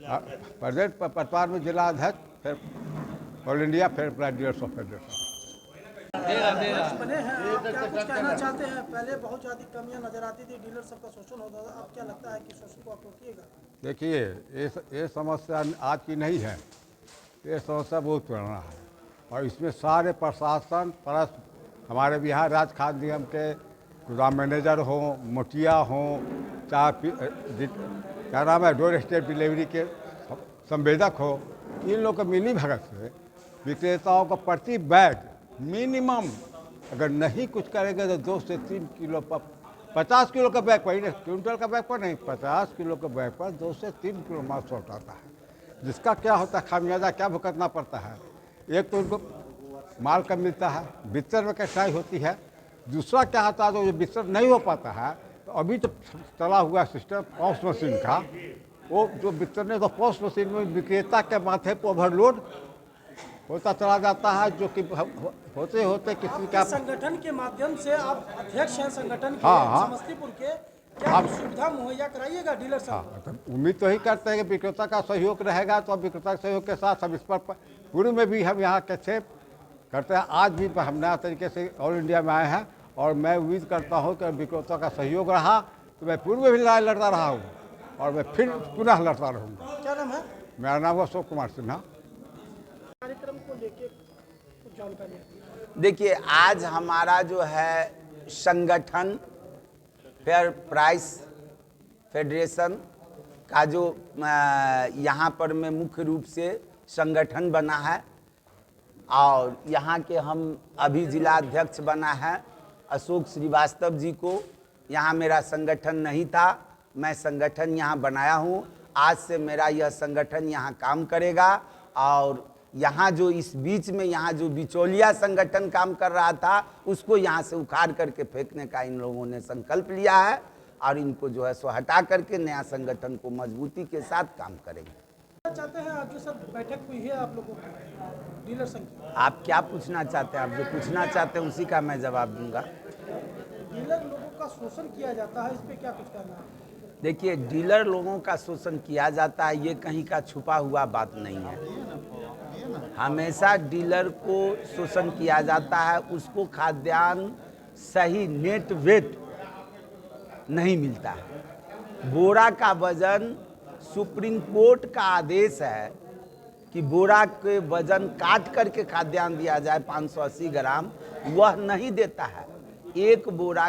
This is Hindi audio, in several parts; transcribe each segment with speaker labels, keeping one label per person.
Speaker 1: प्रेजेंट पतवार में जिला अध्यक्ष, फिर ऑल इंडिया, फिर डीलर्स ऑफ फेडरेशन
Speaker 2: बने हैं। आप क्या कुछ कहना चाहते हैं? पहले बहुत ज़्यादा कमियां नजर आती थी, डीलर सबका शोषण होता था, अब क्या लगता है कि शोषण को आप रोकिएगा?
Speaker 1: देखिए, ये समस्या आज की नहीं है, ये समस्या बहुत पुराना है और इसमें सारे प्रशासन प्लस हमारे बिहार राज्य खाद्य निगम के गोदाम मैनेजर हों, मुखिया हों, चाहे क्या नाम है डोर स्टेप डिलीवरी के संवेदक हो, इन लोग को मिली भगत से विक्रेताओं को प्रति बैग मिनिमम अगर नहीं कुछ करेंगे तो 2 से 3 किलो पर 50 किलो का बैग पर, क्विंटल का बैग पर नहीं, 50 किलो के बैग पर 2 से 3 किलो माल शॉर्ट आता है, जिसका क्या होता है, खामियाजा क्या भुगतना पड़ता है। एक तो उनको माल कम मिलता है, बिस्तर में कठिनाई होती है, दूसरा क्या होता है तो बिस्तर नहीं हो पाता है तो अभी तो चला हुआ सिस्टम पॉस मशीन का, वो जो बिस्तर नहीं तो पॉस मशीन में विक्रेता के माथे पर ओवरलोड होता चला जाता है, जो कि होते होते किसी का
Speaker 2: संगठन के माध्यम से आप अध्यक्ष हैं संगठन के,
Speaker 1: हाँ।
Speaker 2: समस्तीपुर के, क्या कुछ सुविधा मुहैया कराइएगा डीलर साहब?
Speaker 1: तो उम्मीद तो ही करते हैं कि विक्रेता का सहयोग रहेगा, तो विक्रेता के सहयोग के साथ हम इस पर पूर्व में भी हम यहाँ के थे करते हैं, आज भी हम नया तरीके से ऑल इंडिया में आए हैं और मैं उम्मीद करता हूँ कि विक्रेता का सहयोग रहा तो मैं पूर्व में भी लड़ाई लड़ता रहा हूँ और मैं फिर पुनः लड़ता रहूँगा।
Speaker 2: क्या नाम है?
Speaker 1: मेरा नाम है अशोक कुमार सिन्हा।
Speaker 2: कार्यक्रम को लेके कुछ जानकारी?
Speaker 3: देखिए, आज हमारा जो है संगठन फेयर प्राइस फेडरेशन का जो यहाँ पर में मुख्य रूप से संगठन बना है और यहाँ के हम अभी जिला अध्यक्ष बना है अशोक श्रीवास्तव जी को। यहाँ मेरा संगठन नहीं था, मैं संगठन यहाँ बनाया हूँ। आज से मेरा यह संगठन यहाँ काम करेगा और यहाँ जो इस बीच में यहाँ जो बिचौलिया संगठन काम कर रहा था उसको यहाँ से उखाड़ करके फेंकने का इन लोगों ने संकल्प लिया है और इनको जो है सो हटा करके नया संगठन को मजबूती के साथ काम करेंगे।
Speaker 2: चाहते हैं आज जो सब बैठक हुई है आप लोगों की डीलर संघ की,
Speaker 3: आप क्या पूछना चाहते हैं? आप जो पूछना चाहते हैं उसी का मैं जवाब दूंगा।
Speaker 2: डीलर लोगों का शोषण किया जाता है, इस पे क्या कुछ कहना है?
Speaker 3: देखिए, डीलर लोगों का शोषण किया जाता है ये कहीं का छुपा हुआ बात नहीं है। हमेशा डीलर को शोषण किया जाता है, उसको खाद्यान्न सही नेट वेट नहीं मिलता है। बोरा का वजन सुप्रीम कोर्ट का आदेश है कि बोरा के वजन काट करके खाद्यान्न दिया जाए 580 ग्राम, वह नहीं देता है। एक बोरा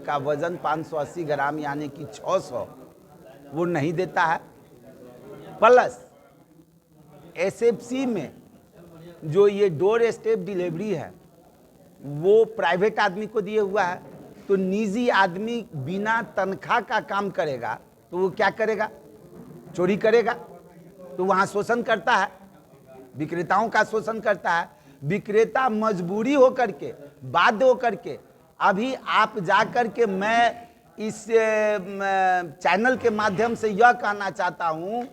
Speaker 3: का वजन 580 ग्राम यानी कि 600 वो नहीं देता है। प्लस एसएफसी में जो ये डोर स्टेप डिलीवरी है वो प्राइवेट आदमी को दिए हुआ है, तो निजी आदमी बिना तनख्वाह का काम करेगा तो वो क्या करेगा? चोरी करेगा। तो वहाँ शोषण करता है, विक्रेताओं का शोषण करता है। विक्रेता मजबूरी होकर के, बाध्य होकर के, अभी आप जाकर के मैं इस चैनल के माध्यम से यह कहना चाहता हूँ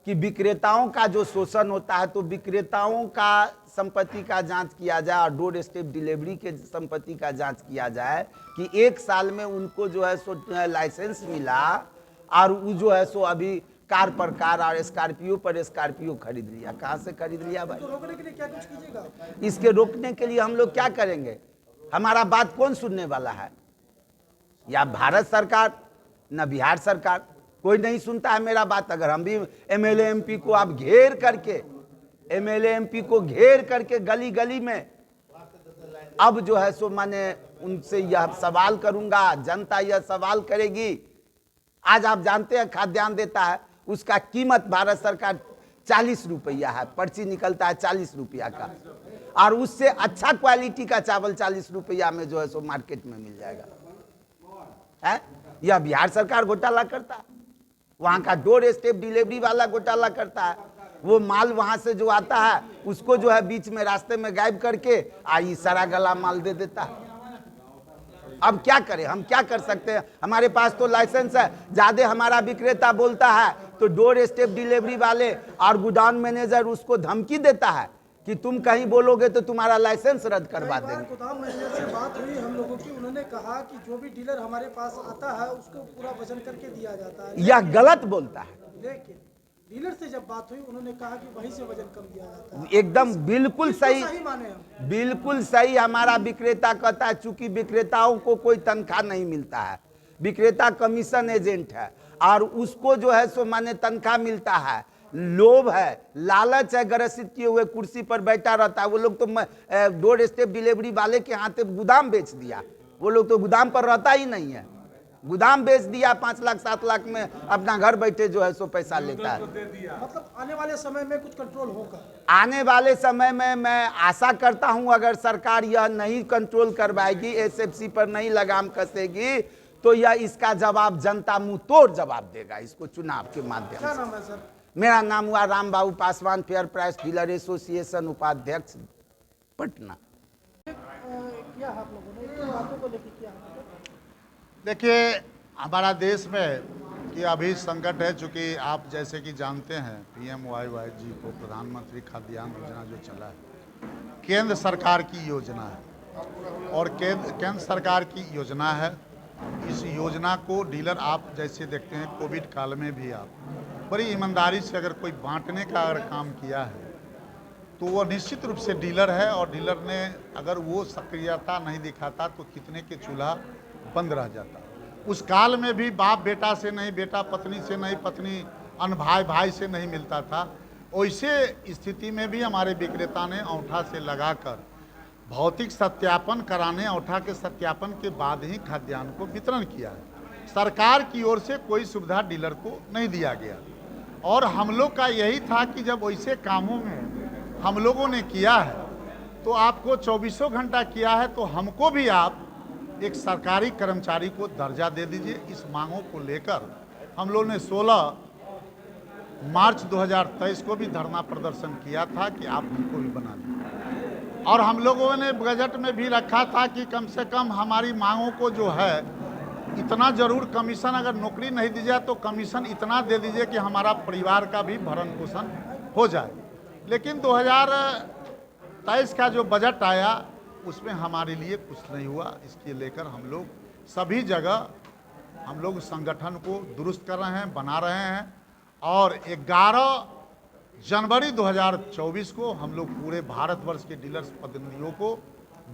Speaker 3: कि विक्रेताओं का जो शोषण होता है तो विक्रेताओं का संपत्ति का जांच किया जाए और डोर स्टेप डिलीवरी के संपत्ति का जांच किया जाए कि 1 साल में उनको जो है सो लाइसेंस मिला और वो जो है सो अभी कार पर कार और स्कॉर्पियो पर स्कॉर्पियो खरीद लिया। कहाँ से खरीद लिया भाई?
Speaker 2: तो रोकने के लिए क्या कुछ कीजिएगा?
Speaker 3: इसके रोकने के लिए हम लोग क्या करेंगे? हमारा बात कौन सुनने वाला है? या भारत सरकार, न बिहार सरकार, कोई नहीं सुनता है मेरा बात। अगर हम भी एमएलए एमपी को आप घेर करके, एमएलए एमपी को घेर करके गली गली में अब जो है सो मैंने उनसे यह सवाल करूंगा, जनता यह सवाल करेगी। आज आप जानते हैं खाद्यान्न देता है, उसका कीमत भारत सरकार 40 रुपया है, पर्ची निकलता है 40 रुपया का, और उससे अच्छा क्वालिटी का चावल 40 रुपया में जो है सो मार्केट में मिल जाएगा है? यह बिहार सरकार घोटाला करता है, वहां का डोर स्टेप डिलीवरी वाला घोटाला करता है। वो माल वहां से जो आता है उसको जो है बीच में रास्ते में गायब करके आई सारा गला माल दे देता है। अब क्या करें? हम क्या कर सकते हैं? हमारे पास तो लाइसेंस है। ज्यादा हमारा विक्रेता बोलता है तो डोर स्टेप डिलीवरी वाले और गोडाउन मैनेजर उसको धमकी देता है कि तुम कहीं बोलोगे तो तुम्हारा लाइसेंस रद्द करवा देंगे।
Speaker 2: गोदाम मैनेजर से बात हुई हम लोगों की, उन्होंने कहा कि जो भी डीलर हमारे पास आता है उसको पूरा वजन करके दिया जाता है।
Speaker 3: यह गलत बोलता है।
Speaker 2: लेकिन डीलर से से जब बात हुई उन्होंने कहा कि वहीं से वजन कम दिया जाता है।
Speaker 3: एकदम बिल्कुल
Speaker 2: किसको
Speaker 3: सही,
Speaker 2: सही माने हम?
Speaker 3: बिल्कुल सही। हमारा विक्रेता कहता है चूंकि विक्रेताओं को कोई तनख्वाह नहीं मिलता है, विक्रेता कमीशन एजेंट है और उसको जो है सो माने तनख्वाह मिलता है, लोभ है, लालच है, ग्रसित किए हुए कुर्सी पर बैठा रहता है। वो लोग तो डोर स्टेप डिलीवरी वाले के हाथ गोदाम बेच दिया, वो लोग तो गोदाम पर रहता ही नहीं है, गोदाम बेच दिया, 5 लाख 7 लाख में अपना घर बैठे जो है सो पैसा लेता है।
Speaker 2: मतलब आने वाले समय में कुछ कंट्रोल होगा?
Speaker 3: आने वाले समय में मैं आशा करता हूं अगर सरकार यह नहीं कंट्रोल करवाएगी, एसएफसी पर नहीं लगाम कसेगी, तो यह इसका जवाब जनता मुंह तोड़ जवाब देगा इसको चुनाव के माध्यम
Speaker 2: क्या
Speaker 3: से।
Speaker 2: नाम है सर?
Speaker 3: मेरा नाम हुआ Ram Babu Paswan, fair price dealer association उपाध्यक्ष पटना।
Speaker 2: क्या आप लोगों ने इन बातों को लेकर किया?
Speaker 4: देखिए हमारा देश में कि अभी संकट है, चूँकि आप जैसे कि जानते हैं PMYY जी को प्रधानमंत्री खाद्यान्न योजना जो चला है केंद्र सरकार की योजना है और केंद्र सरकार की योजना है। इस योजना को डीलर आप जैसे देखते हैं कोविड काल में भी आप बड़ी ईमानदारी से अगर कोई बांटने का अगर काम किया है तो वो निश्चित रूप से डीलर है, और डीलर ने अगर वो सक्रियता नहीं दिखाता तो कितने के चूल्हा बंद रह जाता। उस काल में भी बाप बेटा से नहीं, बेटा पत्नी से नहीं, पत्नी अन्य भाई भाई से नहीं मिलता था। वैसे स्थिति में भी हमारे विक्रेता ने औंठा से लगाकर भौतिक सत्यापन कराने, औंठा के सत्यापन के बाद ही खाद्यान्न को वितरण किया है। सरकार की ओर से कोई सुविधा डीलर को नहीं दिया गया, और हम लोग का यही था कि जब वैसे कामों में हम लोगों ने किया है तो आपको 24 घंटा किया है तो हमको भी आप एक सरकारी कर्मचारी को दर्जा दे दीजिए। इस मांगों को लेकर हम लोगों ने 16 मार्च 2023 को भी धरना प्रदर्शन किया था कि आप हमको भी बना दीजिए, और हम लोगों ने बजट में भी रखा था कि कम से कम हमारी मांगों को जो है इतना जरूर कमीशन, अगर नौकरी नहीं दी जाए तो कमीशन इतना दे दीजिए कि हमारा परिवार का भी भरण पोषण हो जाए। लेकिन 2023 का जो बजट आया उसमें हमारे लिए कुछ नहीं हुआ। इसके लेकर हम लोग सभी जगह हम लोग संगठन को दुरुस्त कर रहे हैं, बना रहे हैं, और 11 जनवरी 2024 को हम लोग पूरे भारतवर्ष के डीलर्स प्रतिनिधियों को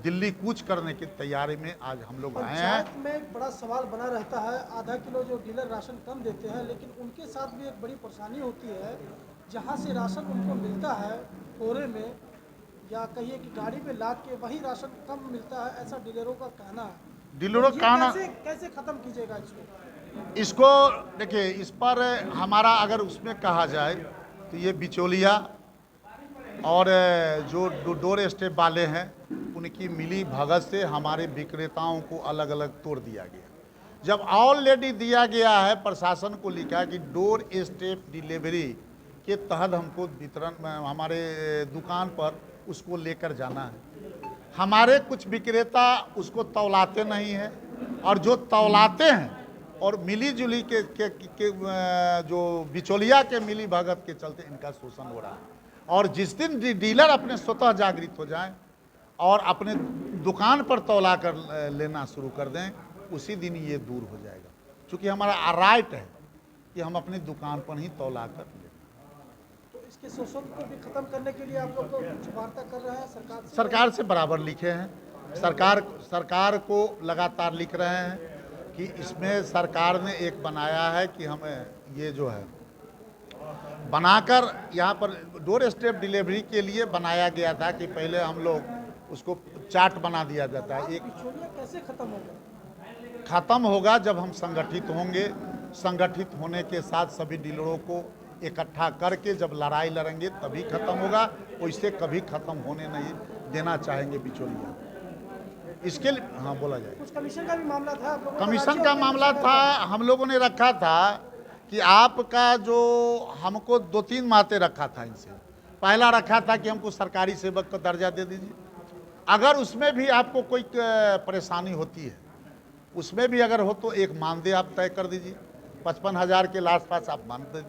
Speaker 4: दिल्ली कूच करने की तैयारी में आज हम लोग आए हैं।
Speaker 2: पंचायत में एक बड़ा सवाल बना रहता है, आधा किलो जो डीलर राशन कम देते हैं, लेकिन उनके साथ भी एक बड़ी परेशानी होती है, जहां से राशन उनको मिलता है कोरे में या कहिए कि गाड़ी में लाद के वही राशन कम मिलता है, ऐसा डीलरों का कहना है।
Speaker 4: डीलरों
Speaker 2: तो ये
Speaker 4: का कहना,
Speaker 2: कैसे खत्म कीजिएगा
Speaker 4: इसको देखिए, इस पर हमारा अगर उसमें कहा जाए तो ये बिचौलिया और जो डोर स्टेप वाले हैं उनकी मिली भगत से हमारे विक्रेताओं को अलग अलग तोड़ दिया गया। जब ऑलरेडी दिया गया है, प्रशासन को लिखा कि डोर स्टेप डिलीवरी के तहत हमको वितरण हमारे दुकान पर उसको लेकर जाना है। हमारे कुछ विक्रेता उसको तौलाते नहीं हैं, और जो तौलाते हैं और मिली जुली के जो बिचौलिया के मिली भगत के चलते इनका शोषण हो रहा है। और जिस दिन डीलर अपने स्वतः जागृत हो जाएं और अपने दुकान पर तौला कर लेना शुरू कर दें, उसी दिन ये दूर हो जाएगा। क्योंकि हमारा राइट है कि हम अपनी दुकान पर ही तौला कर लें।
Speaker 2: तो इसके शोषण को भी खत्म करने के लिए आप लोग को कुछ वार्ता कर रहे हैं
Speaker 4: सरकार से बराबर लिखे हैं, सरकार को लगातार लिख रहे हैं कि इसमें सरकार ने एक बनाया है कि हमें ये जो है बनाकर यहाँ पर डोर स्टेप डिलीवरी के लिए बनाया गया था कि पहले हम लोग उसको चार्ट बना दिया जाता है। एक
Speaker 2: बिचौलिया कैसे खत्म होगा?
Speaker 4: खत्म होगा जब हम संगठित होंगे। संगठित होने के साथ सभी डीलरों को इकट्ठा करके जब लड़ाई लड़ेंगे तभी खत्म होगा। वैसे कभी खत्म होने नहीं देना चाहेंगे बिचौलिया। इसके लिए हाँ बोला जाए,
Speaker 2: कुछ कमीशन का भी मामला था आप लोगों का?
Speaker 4: कमीशन का मामला था। हम लोगों ने रखा था कि आपका जो हमको 2-3 माते रखा था इनसे। पहला रखा था कि हमको सरकारी सेवक का दर्जा दे दीजिए, अगर उसमें भी आपको कोई परेशानी होती है, उसमें भी अगर हो तो एक मानदेय आप तय कर दीजिए, 55,000 के आसपास आप मानदेय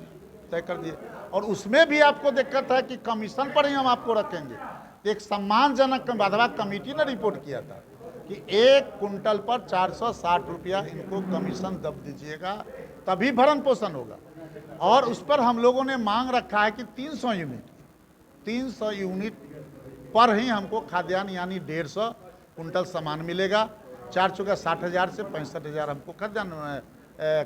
Speaker 4: तय कर दिए। और उसमें भी आपको दिक्कत है कि कमीशन पर ही हम आपको रखेंगे। एक सम्मानजनक विधवा कमेटी ने रिपोर्ट किया था कि 1 कुंटल पर 460 रुपया इनको कमीशन दब दीजिएगा, तभी भरण पोषण होगा। और उस पर हम लोगों ने मांग रखा है कि 300 यूनिट पर ही हमको खाद्यान्न यानी 150 कुंटल सामान मिलेगा। 4 चौका 60,000 से 65,000 हमको खाद्यान्न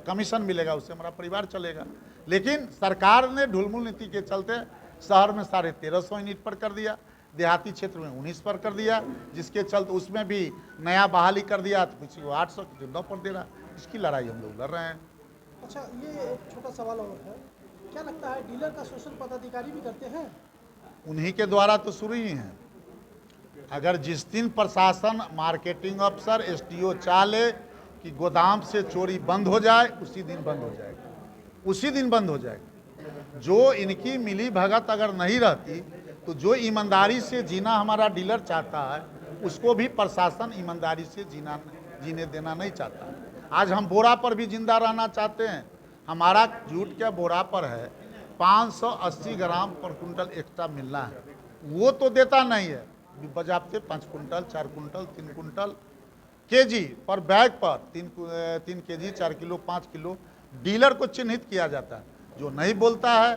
Speaker 4: कमीशन मिलेगा, उससे हमारा परिवार चलेगा। लेकिन सरकार ने ढुलमुल नीति के चलते शहर में 1350 यूनिट पर कर दिया, देहाती क्षेत्र में 19 पर कर दिया, जिसके चलते उसमें भी नया बहाली कर दिया, तो किसी को 800 किसी को 9 पर दे रहा। इसकी लड़ाई हम लोग लड़ रहे हैं।
Speaker 2: अच्छा, ये एक छोटा सवाल और है, क्या लगता है डीलर का शोषण पदाधिकारी भी करते हैं?
Speaker 4: उन्हीं के द्वारा तो शुरू ही हैं। अगर जिस दिन प्रशासन, मार्केटिंग अफसर, एसडीओ चाह ले कि गोदाम से चोरी बंद हो जाए, उसी दिन बंद हो जाएगा, उसी दिन बंद हो जाएगा। जो इनकी मिली भगत अगर नहीं रहती तो जो ईमानदारी से जीना हमारा डीलर चाहता है, उसको भी प्रशासन ईमानदारी से जीने देना नहीं चाहता। आज हम बोरा पर भी जिंदा रहना चाहते हैं। हमारा जूट क्या बोरा पर है 580 ग्राम पर कुंटल एक्स्ट्रा मिलना है, वो तो देता नहीं है। बजाते 5 कुंटल, 4 कुंटल, 3 कुंटल केजी पर बैग पर 3 केजी, 4 किलो, 5 किलो डीलर को चिन्हित किया जाता है। जो नहीं बोलता है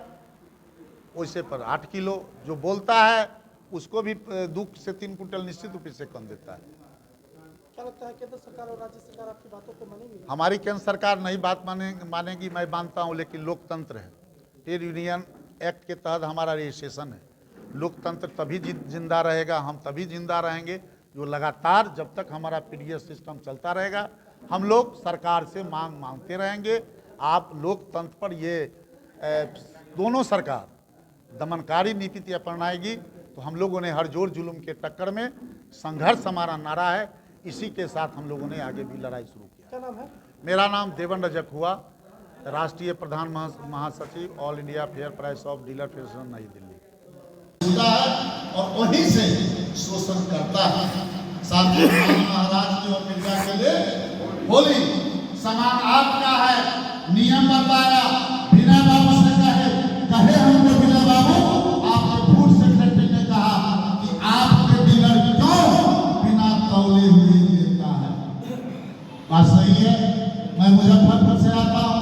Speaker 4: वैसे पर 8 किलो, जो बोलता है उसको भी 2 से 3 कुंटल निश्चित रूप से कम देता है।
Speaker 2: क्या लगता है केंद्र सरकार और राज्य सरकार आपकी बातों को मानेगी?
Speaker 4: हमारी केंद्र सरकार नहीं बात मानेगी, मैं मानता हूं, लेकिन लोकतंत्र है। ट्रेड यूनियन एक्ट के तहत हमारा रजिस्ट्रेशन है। लोकतंत्र तभी जिंदा रहेगा, हम तभी जिंदा रहेंगे जो लगातार जब तक हमारा पीडीएस सिस्टम चलता रहेगा, हम लोग सरकार से मांगते रहेंगे। आप लोकतंत्र पर ये दोनों सरकार दमनकारी नीति अपनाएगी तो हम लोगों ने हर जोर जुल्म के टक्कर में संघर्ष हमारा नारा है। इसी के साथ हम लोगों ने आगे भी लड़ाई शुरू किया।
Speaker 2: क्या नाम है?
Speaker 4: मेरा नाम देवन रजक हुआ, राष्ट्रीय प्रधान महासचिव all India fair price of dealer federation नई दिल्ली।
Speaker 5: और वहीं से शोषण करता है। साथियों, महाराज की और मीडिया के लिए बोली सामान आपका है, नियम बताया, बिना बाबू से कहे हमको बिना बाबू आपके फूड सेक्रेटरी ने कहा कि आपके डीलर क्यों बिना तौले हुए देता है। बात सही है। मैं मुजफ्फरपुर से आता हूँ,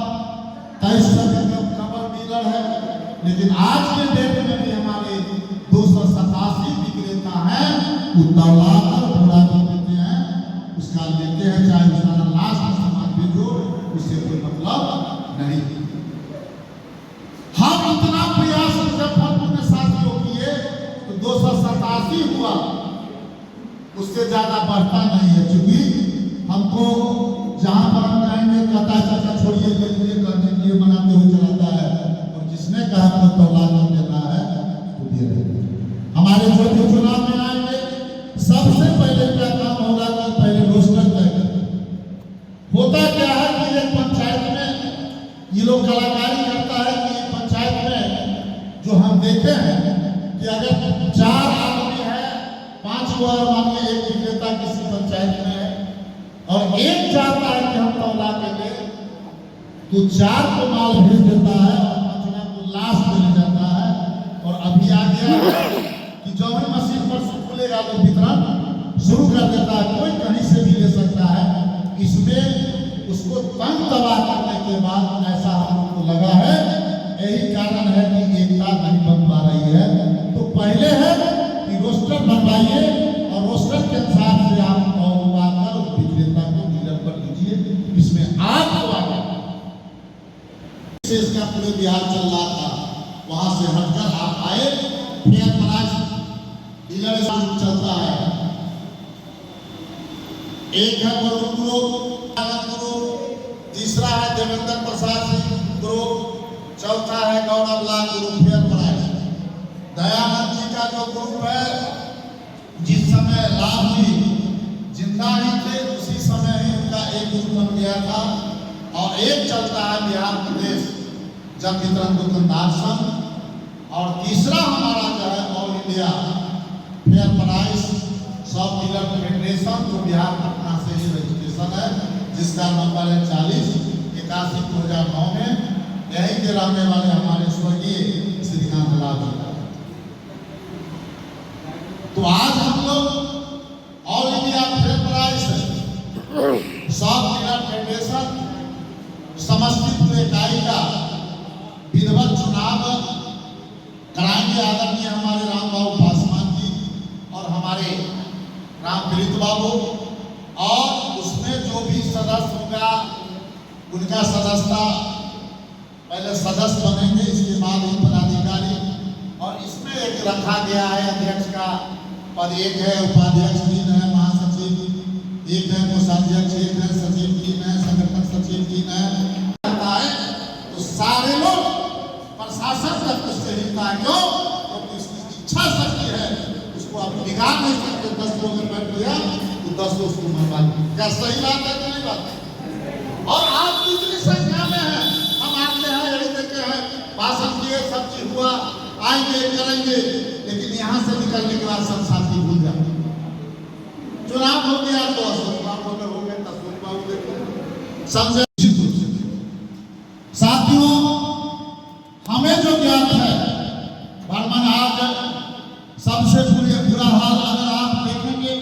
Speaker 5: 2300 का कबर डीलर है, लेकिन आज के डेट में भी हमारे 287 विक्रेता हैं, वो तौला कर पूरा देते हैं, उसका लेते हैं, चाहे उसका लास्ट सामान भेजो, उससे कोई मतलब नहीं। हम इतना प्रयास मुजफ्फरपुर में साथियों किए तो 287 हुआ, उससे ज्यादा बढ़ता नहीं है। क्योंकि हमको जहां पर हम जाएंगे कहता है चाचा छोड़िए, ले लीजिए, कर दीजिए, बनाते हुए चलाता है, और जिसने कहा तो तौला कर देना है तो दे रहे। हमारे जो भी चुनाव में आएंगे सबसे पहले क्या काम होगा कि पहले रोस्टर तय करें। होता क्या है कि एक पंचायत में ये लोग कलाकारी करता है कि पंचायत में जो हम देखे हैं कि अगर 4 आदमी है, 5 को और मानिए एक विक्रेता किसी पंचायत में है और एक चाहता है कि हम तौला के ले, तो 4 को माल भेज देता है और 5वां को लास्ट मिल जाता है। और अभी आ गया कि जो भी मशीन पर से खुलेगा तो वितरण शुरू कर देता है, कोई कहीं से भी ले सकता है। इसमें उसको तंग दबा करने के बाद ऐसा हम लोग को लगा है, यही कारण है कि एकता नहीं बन पा रही है। तो पहले है कि रोस्टर बनवाइए और रोस्टर के अनुसार से आप तौलवाकर विक्रेता को डीलर पर लीजिए, इसमें आपको आगे इसका पूरे बिहार चल रहा था, वहां से हटकर आप आए। फेयर प्राइस डीलर चलता है, एक है वरुण ग्रुप, तीसरा है देवेंद्र प्रसाद सिंह ग्रुप, चौथा है गौरव लाल group. Fair price Dayanand ji का जो ग्रुप है, जिस समय लाभ जी जिंदा ही थे उसी समय ही उनका एक ग्रुप बन गया था। और एक चलता है बिहार प्रदेश जन वितरण दुकानदार संघ, और तीसरा हमारा जो है ऑल इंडिया फेयर प्राइस सब डीलर फेडरेशन, जो बिहार पटना से ही रजिस्ट्रेशन है, जिसका नंबर है 4081/2009 में। यहीं के रहने वाले हमारे स्वर्गीय श्रीकांत लाल जी। तो आज हम लोग ऑल इंडिया फेयर प्राइस सब डीलर फेडरेशन समस्तीपुर इकाई का आदरणीय हमारे राम बाबू पासवान जी और हमारे रामप्रीत बाबू, और उसमें जो भी सदस्य होगा उनका सदस्यता पहले सदस्य बनेंगे, इसके बाद ही पदाधिकारी। और इसमें एक रखा गया है अध्यक्ष का पद, एक है उपाध्यक्ष 3 है, महासचिव 1 है, कोषाध्यक्ष 1 है, सचिव 3 है, संगठन सचिव 3 है। तो सारे लोग प्रशासन तक उससे हिलता है, क्यों? क्योंकि उसकी इच्छा शक्ति है, उसको आप बिगाड़ नहीं सकते। 10 लोग अगर बैठ गया तो 10 लोग उसको मरवा देंगे। क्या सही बात है कि नहीं बात है? और आप कितनी संख्या में है, हम आते हैं यही देखे हैं, भाषण किए, सब चीज हुआ, आएंगे करेंगे, लेकिन यहाँ से निकलने के बाद सब साथी भूल जाते। चुनाव हो गया तो अशोक बाबू अगर हो गए तो अशोक बाबू देखो समझे। साथियों, हमें जो ज्ञात है बर्मन, आज सबसे बुरा हाल अगर आप देखेंगे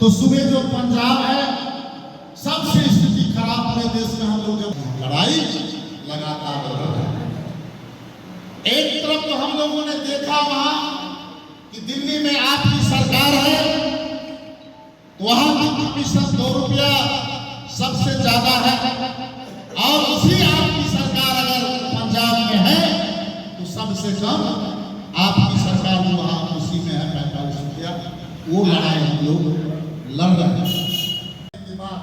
Speaker 5: तो सुबह जो पंजाब है सबसे स्थिति खराब पूरे देश में। हम लोग जब लड़ाई लगातार हो रहा है, एक तरफ तो हम लोगों ने देखा वहां कि दिल्ली में आपकी सरकार है, वहां की कमीशन 2 रुपया सबसे ज्यादा है, और उसी आपकी सरकार अगर पंजाब में है तो सबसे कम आपकी सरकार वहां उसी में है 45 रुपया। वो लड़ाई हम लोग लड़ रहे हैं। के बाद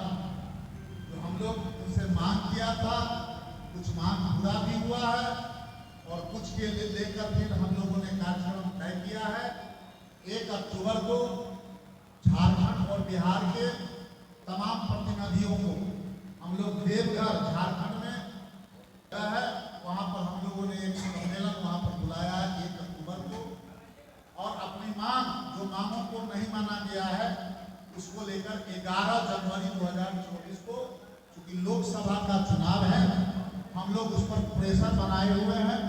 Speaker 5: जो हम लोग उनसे मांग किया था, कुछ मांग पूरा भी हुआ है और कुछ के लिए लेकर फिर हम लोगों ने कार्यक्रम तय किया है। 1 अक्टूबर को झारखंड और बिहार के तमाम प्रतिनिधियों को हम लोग देवघर झारखंड में है, वहां पर हम लोगों ने एक सम्मेलन वहां पर बुलाया है 1 अक्टूबर को, और अपनी मांग जो मांगों को नहीं माना गया है उसको लेकर 11 जनवरी 2024 को, चूंकि लोकसभा का चुनाव है, हम लोग उस पर प्रेशर बनाए हुए हैं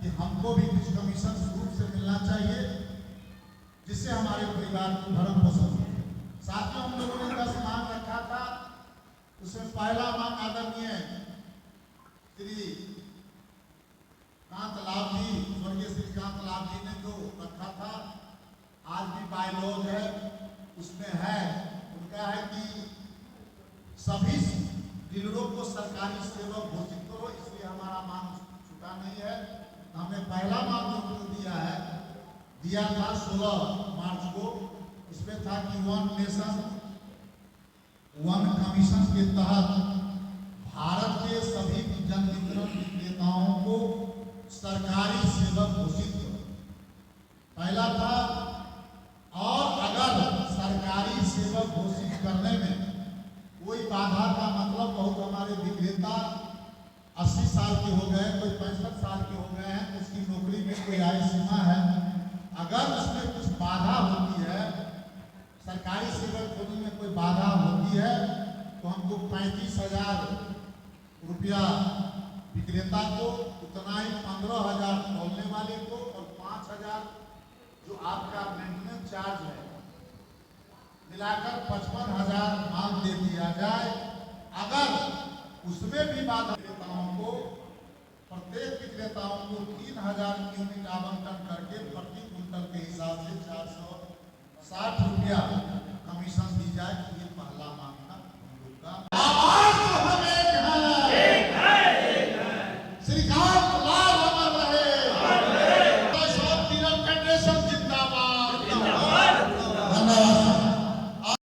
Speaker 5: कि हमको भी कुछ कमीशन रूप से मिलना चाहिए, जिससे हमारे परिवार को भरण पोषण हो। साथियों, हम लोगों ने 10 मांग रखा था, उसमें पहला मांग आदरणीय श्री कांतलाल जी, स्वर्गीय श्री कांतलाल जी ने जो रखा था, आज भी बायलॉज है उसमें है, उनका है कि सभी डीलरों को सरकारी सेवक घोषित करो, इसलिए हमारा मांग छूटा नहीं है। हमने पहला मांग जो दिया था 16 मार्च को, इसमें था कि 1 नेशन 1 कमीशन के तहत भारत के सभी जन वितरण विक्रेताओं को सरकारी सेवक घोषित करो, पहला था। और अगर सरकारी सेवक घोषित करने में कोई बाधा का मतलब, बहुत हमारे विक्रेता 80 साल के हो गए, कोई 65 साल के हो गए हैं, उसकी नौकरी में कोई आयु सीमा है, अगर उसमें कुछ बाधा होती है, सरकारी सेवक होने में कोई बाधा होती है, तो हमको 35,000 रुपया विक्रेता को, उतना ही 15,000 खोलने वाले को, और 5,000 जो आपका मेंटेनेंस चार्ज है, मिलाकर 55,000 मांग दे दिया जाए। अगर उसमें भी बाधा, विक्रेताओं को, प्रत्येक विक्रेताओं को 3,000 यूनिट आवंटन करके प्रति कुंटल के हिसाब से 460 रुपया